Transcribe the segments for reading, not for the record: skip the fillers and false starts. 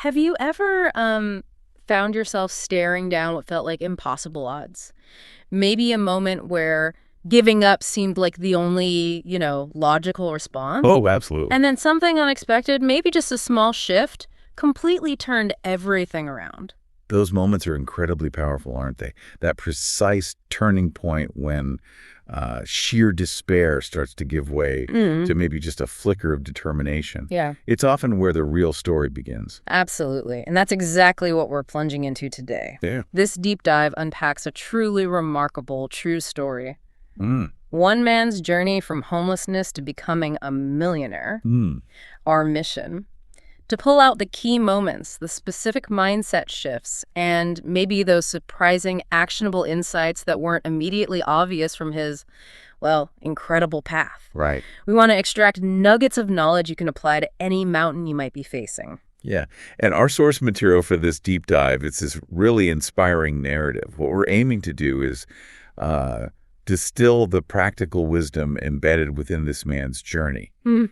Have you ever found yourself staring down what felt like impossible odds? Maybe a moment where giving up seemed like the only, logical response? Oh, absolutely. And then something unexpected, maybe just a small shift, completely turned everything around. Those moments are incredibly powerful, aren't they? That precise turning point when sheer despair starts to give way Mm. to maybe just a flicker of determination. Yeah, It's often where the real story begins. absolutely. And that's exactly what we're plunging into today. Yeah. This deep dive unpacks a truly remarkable true story. Mm. One man's journey from homelessness to becoming a millionaire. Mm. Our mission. To pull out the key moments, the specific mindset shifts, and maybe those surprising, actionable insights that weren't immediately obvious from his, incredible path. Right. We want to extract nuggets of knowledge you can apply to any mountain you might be facing. Yeah. And our source material for this deep dive, it's this really inspiring narrative. What we're aiming to do is distill the practical wisdom embedded within this man's journey.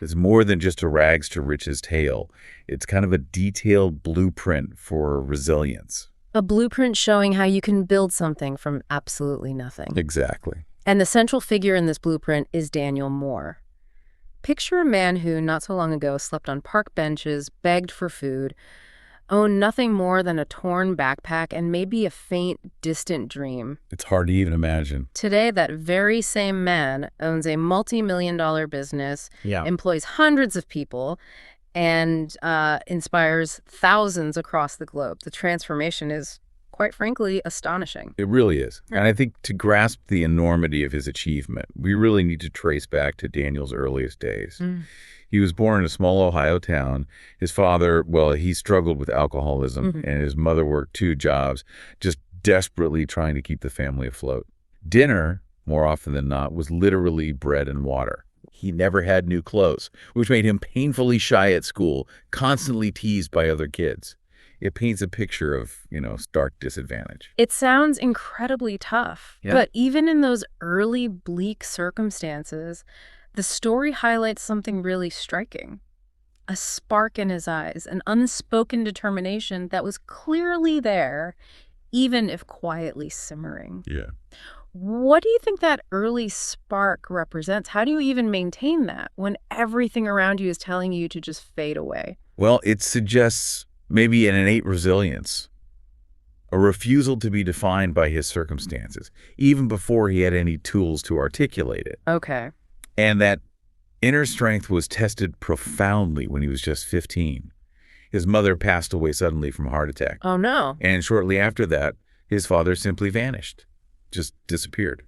It's more than just a rags to riches tale. It's kind of a detailed blueprint for resilience. A blueprint showing how you can build something from absolutely nothing. Exactly. And the central figure in this blueprint is Daniel Moore. Picture a man who, not so long ago, slept on park benches, begged for food, owned nothing more than a torn backpack and maybe a faint, distant dream. It's hard to even imagine. Today, that very same man owns a multi-million-dollar business, Yeah. employs hundreds of people, and inspires thousands across the globe. The transformation is, quite frankly, astonishing. It really is. And I think to grasp the enormity of his achievement, we really need to trace back to Daniel's earliest days. He was born in a small Ohio town. His father, he struggled with alcoholism, and his mother worked 2 jobs, just desperately trying to keep the family afloat. Dinner, more often than not, was literally bread and water. He never had new clothes, which made him painfully shy at school, constantly teased by other kids. It paints a picture of, stark disadvantage. It sounds incredibly tough, Yeah. but even in those early bleak circumstances, the story highlights something really striking. A spark in his eyes, an unspoken determination that was clearly there, even if quietly simmering. Yeah. What do you think that early spark represents? How do you even maintain that when everything around you is telling you to just fade away? Well, it suggests maybe an innate resilience, a refusal to be defined by his circumstances, even before he had any tools to articulate it. Okay. And that inner strength was tested profoundly when he was just 15. His mother passed away suddenly from a heart attack. Oh, no. And shortly after that, his father simply vanished, just disappeared,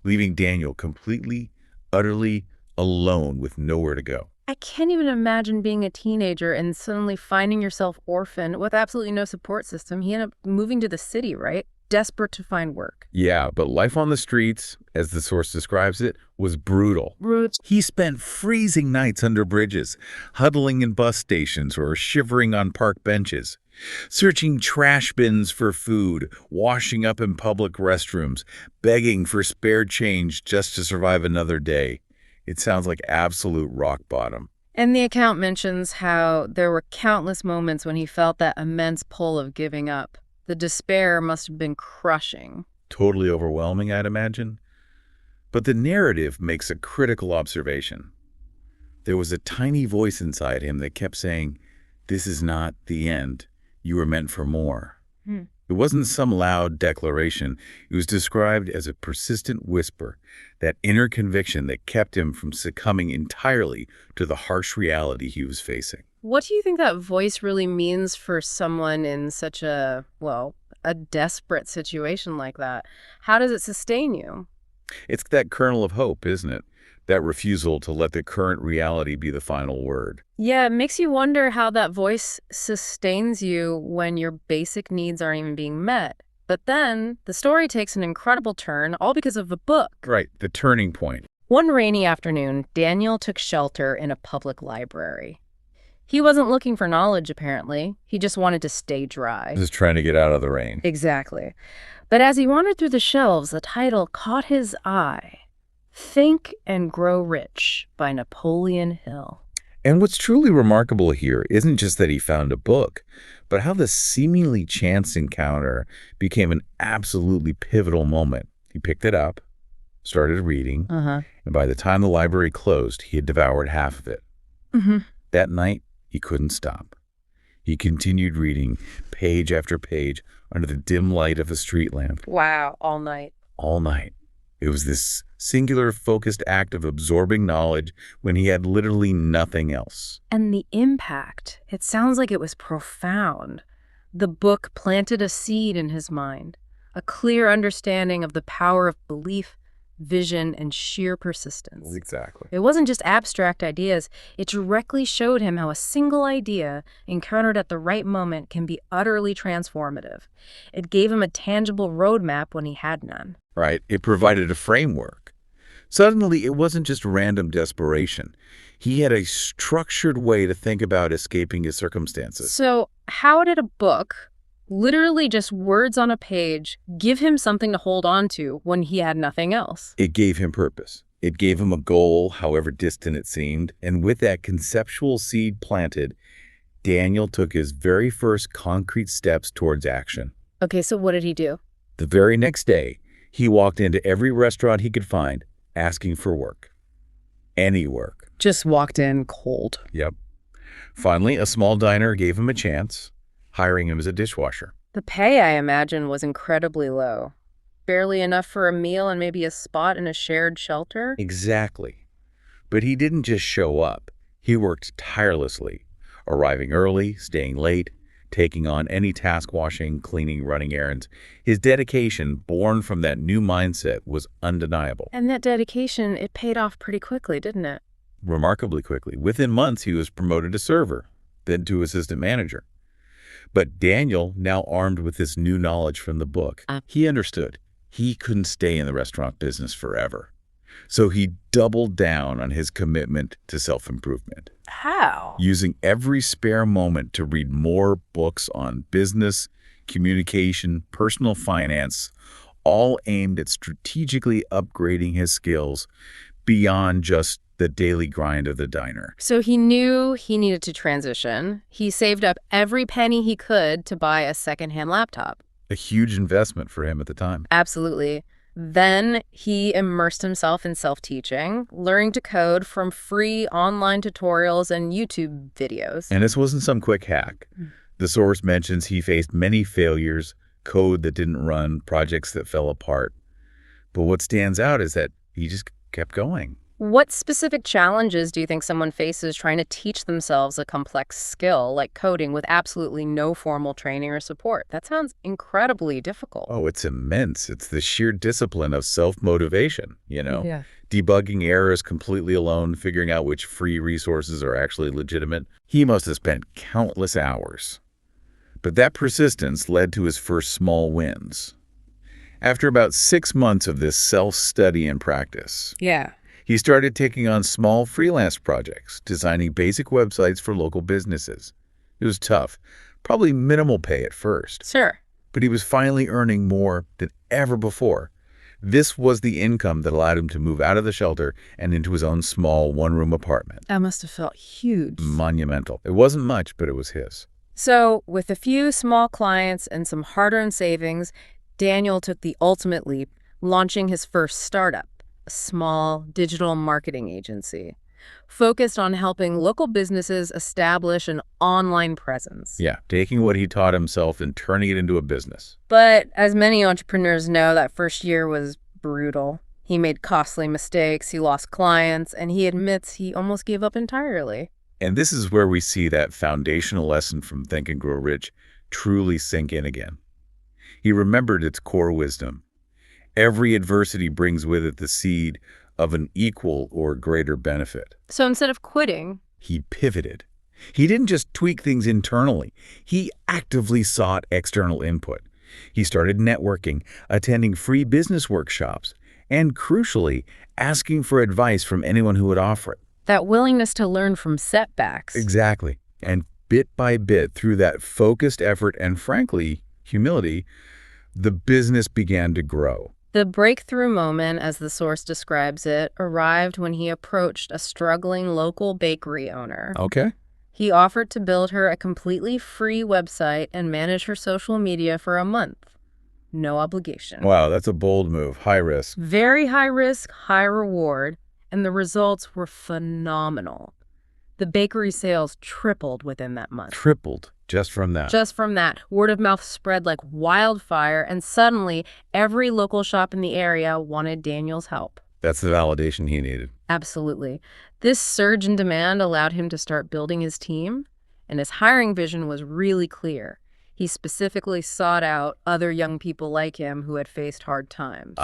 leaving Daniel completely, utterly alone with nowhere to go. I can't even imagine being a teenager and suddenly finding yourself orphaned with absolutely no support system. He ended up moving to the city, right? Desperate to find work. Yeah, but life on the streets, as the source describes it, was brutal. Roots. He spent freezing nights under bridges, huddling in bus stations or shivering on park benches, searching trash bins for food, washing up in public restrooms, begging for spare change just to survive another day. It sounds like absolute rock bottom. And the account mentions how there were countless moments when he felt that immense pull of giving up. The despair must have been crushing. Totally overwhelming, I'd imagine. But the narrative makes a critical observation. There was a tiny voice inside him that kept saying, "This is not the end. You were meant for more." It wasn't some loud declaration. It was described as a persistent whisper, that inner conviction that kept him from succumbing entirely to the harsh reality he was facing. What do you think that voice really means for someone in such a desperate situation like that? How does it sustain you? It's that kernel of hope, isn't it? That refusal to let the current reality be the final word. Yeah, it makes you wonder how that voice sustains you when your basic needs aren't even being met. But then the story takes an incredible turn, all because of a book. Right, the turning point. One rainy afternoon, Daniel took shelter in a public library. He wasn't looking for knowledge, apparently. He just wanted to stay dry. Just trying to get out of the rain. Exactly. But as he wandered through the shelves, the title caught his eye. Think and Grow Rich by Napoleon Hill. And what's truly remarkable here isn't just that he found a book, but how the seemingly chance encounter became an absolutely pivotal moment. He picked it up, started reading, Uh-huh. and by the time the library closed, he had devoured half of it. Mm-hmm. That night, he couldn't stop. He continued reading page after page under the dim light of a street lamp Wow, all night. all night. It was this singular, focused act of absorbing knowledge when he had literally nothing else. And the impact, it sounds like it was profound. The book planted a seed in his mind, a clear understanding of the power of belief, vision, and sheer persistence. Exactly. It wasn't just abstract ideas, it directly showed him how a single idea encountered at the right moment can be utterly transformative. It gave him a tangible roadmap when he had none. Right? It provided a framework. Suddenly, it wasn't just random desperation. He had a structured way to think about escaping his circumstances. So, how did a book, literally just words on a page, give him something to hold on to when he had nothing else? It gave him purpose. It gave him a goal, however distant it seemed. And with that conceptual seed planted, Daniel took his very first concrete steps towards action. Okay, so what did he do? The very next day, he walked into every restaurant he could find, asking for work. Any work. Just walked in cold. Yep. Finally, a small diner gave him a chance, hiring him as a dishwasher. The pay, I imagine, was incredibly low. Barely enough for a meal and maybe a spot in a shared shelter? Exactly. But he didn't just show up. He worked tirelessly, arriving early, staying late, taking on any task, washing, cleaning, running errands. His dedication, born from that new mindset, was undeniable. And that dedication, it paid off pretty quickly, didn't it? Remarkably quickly. Within months, he was promoted to server, then to assistant manager. But Daniel, now armed with this new knowledge from the book, he understood he couldn't stay in the restaurant business forever. So he doubled down on his commitment to self-improvement. How? Using every spare moment to read more books on business, communication, personal finance, all aimed at strategically upgrading his skills beyond just the daily grind of the diner. So he knew he needed to transition. He saved up every penny he could to buy a secondhand laptop. A huge investment for him at the time. Absolutely. Then he immersed himself in self-teaching, learning to code from free online tutorials and YouTube videos. And this wasn't some quick hack. The source mentions he faced many failures, code that didn't run, projects that fell apart. But what stands out is that he just kept going. What specific challenges do you think someone faces trying to teach themselves a complex skill like coding with absolutely no formal training or support? That sounds incredibly difficult. Oh, it's immense. It's the sheer discipline of self-motivation, Yeah. debugging errors completely alone, figuring out which free resources are actually legitimate. He must have spent countless hours. But that persistence led to his first small wins. After about 6 months of this self-study and practice, Yeah. he started taking on small freelance projects, designing basic websites for local businesses. It was tough, probably minimal pay at first, Sure. but he was finally earning more than ever before. This was the income that allowed him to move out of the shelter and into his own small one-room apartment. That must have felt huge. Monumental. It wasn't much, but it was his. So, with a few small clients and some hard-earned savings, Daniel took the ultimate leap, launching his first startup, a small digital marketing agency, focused on helping local businesses establish an online presence. Yeah, taking what he taught himself and turning it into a business. But as many entrepreneurs know, that first year was brutal. He made costly mistakes, he lost clients, and he admits he almost gave up entirely. And this is where we see that foundational lesson from Think and Grow Rich truly sink in again. He remembered its core wisdom. Every adversity brings with it the seed of an equal or greater benefit. So instead of quitting, He pivoted. He didn't just tweak things internally. He actively sought external input. He started networking, attending free business workshops, and crucially, asking for advice from anyone who would offer it. that willingness to learn from setbacks. Exactly. And bit by bit, through that focused effort and, frankly, humility, the business began to grow. The breakthrough moment, as the source describes it, arrived when he approached a struggling local bakery owner. Okay. He offered to build her a completely free website and manage her social media for a month. No obligation. Wow, that's a bold move. High risk. Very high risk, high reward, and the results were phenomenal. The bakery sales tripled within that month. Tripled just from that. Just from that, word of mouth spread like wildfire, and suddenly every local shop in the area wanted Daniel's help. That's the validation he needed. Absolutely. This surge in demand allowed him to start building his team, and his hiring vision was really clear. He specifically sought out other young people like him who had faced hard times.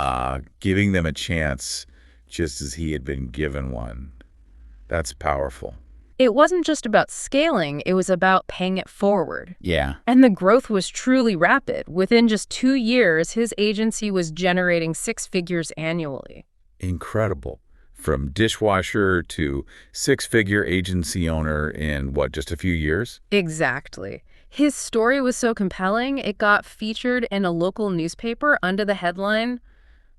Giving them a chance just as he had been given one. That's powerful. It wasn't just about scaling, it was about paying it forward. Yeah. And the growth was truly rapid. Within just 2 years, his agency was generating 6 figures annually. Incredible. From dishwasher to six-figure agency owner in, what, just a few years? Exactly. His story was so compelling, it got featured in a local newspaper under the headline,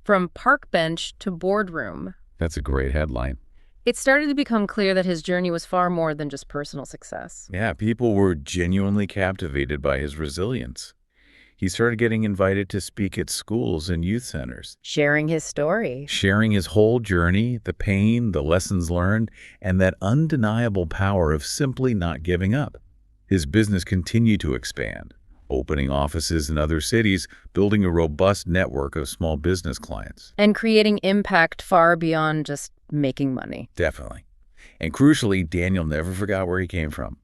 "From Park Bench to Boardroom." That's a great headline. It started to become clear that his journey was far more than just personal success. Yeah, people were genuinely captivated by his resilience. He started getting invited to speak at schools and youth centers, Sharing his story. sharing his whole journey, the pain, the lessons learned, and that undeniable power of simply not giving up. His business continued to expand, opening offices in other cities, building a robust network of small business clients. And creating impact far beyond just making money. Definitely. And crucially, Daniel never forgot where he came from.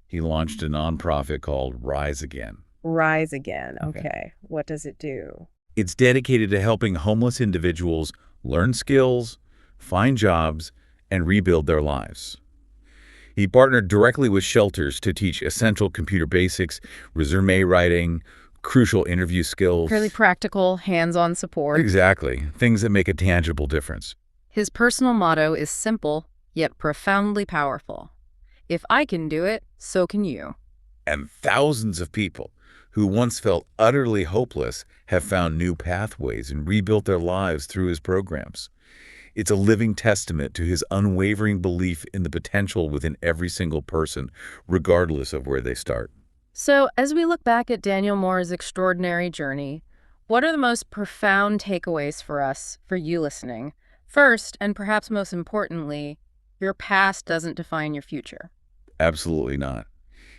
He launched a nonprofit called Rise Again. Rise Again. Okay. What does it do? It's dedicated to helping homeless individuals learn skills, find jobs, and rebuild their lives. He partnered directly with shelters to teach essential computer basics, resume writing, crucial interview skills. Really practical, hands-on support. Exactly. Things that make a tangible difference. His personal motto is simple, yet profoundly powerful. If I can do it, so can you. And thousands of people who once felt utterly hopeless have found new pathways and rebuilt their lives through his programs. It's a living testament to his unwavering belief in the potential within every single person, regardless of where they start. So, as we look back at Daniel Moore's extraordinary journey, what are the most profound takeaways for us, for you listening? First, and perhaps most importantly, your past doesn't define your future. Absolutely not.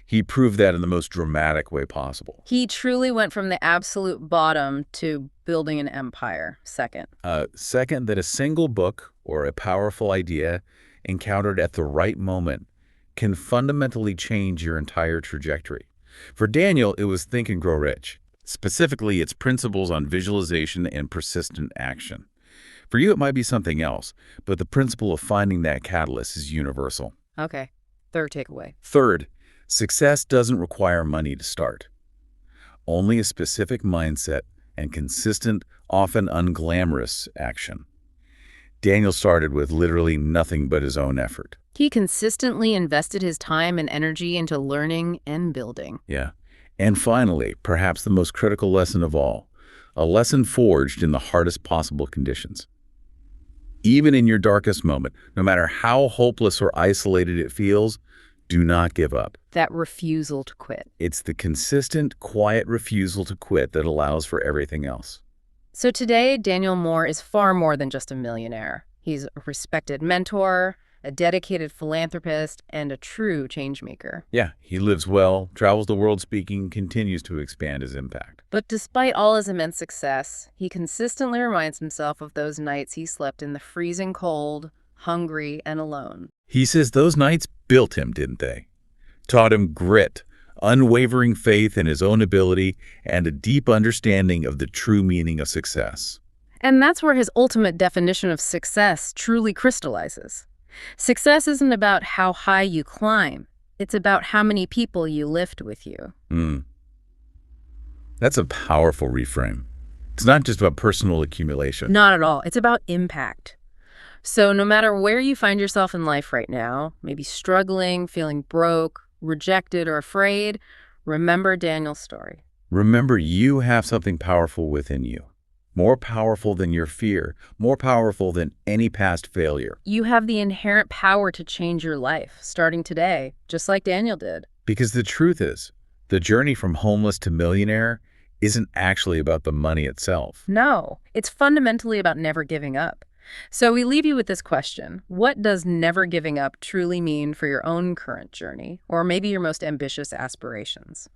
He proved that in the most dramatic way possible. He truly went from the absolute bottom to building an empire. Second, Second, that a single book or a powerful idea encountered at the right moment can fundamentally change your entire trajectory. For Daniel, it was Think and Grow Rich, specifically its principles on visualization and persistent action. For you, it might be something else, but the principle of finding that catalyst is universal. okay. Third takeaway. Third, success doesn't require money to start. Only a specific mindset and consistent, often unglamorous action. Daniel started with literally nothing but his own effort. He consistently invested his time and energy into learning and building. Yeah. And finally, perhaps the most critical lesson of all, a lesson forged in the hardest possible conditions. Even in your darkest moment, no matter how hopeless or isolated it feels, do not give up. That refusal to quit. It's the consistent, quiet refusal to quit that allows for everything else. So today, Daniel Moore is far more than just a millionaire. He's a respected mentor, a dedicated philanthropist, and a true changemaker. Yeah, he lives well, travels the world speaking, continues to expand his impact. But despite all his immense success, he consistently reminds himself of those nights he slept in the freezing cold, hungry, and alone. He says those nights built him, didn't they? Taught him grit, unwavering faith in his own ability, and a deep understanding of the true meaning of success. And that's where his ultimate definition of success truly crystallizes. Success isn't about how high you climb. It's about how many people you lift with you. That's a powerful reframe. It's not just about personal accumulation. Not at all. It's about impact. So no matter where you find yourself in life right now, maybe struggling, feeling broke, rejected, or afraid, remember Daniel's story. Remember, you have something powerful within you. More powerful than your fear, more powerful than any past failure. You have the inherent power to change your life, starting today, just like Daniel did. Because the truth is, the journey from homeless to millionaire isn't actually about the money itself. No, it's fundamentally about never giving up. So we leave you with this question. What does never giving up truly mean for your own current journey, or maybe your most ambitious aspirations?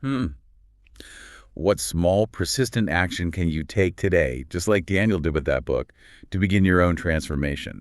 What small, persistent action can you take today, just like Daniel did with that book, to begin your own transformation?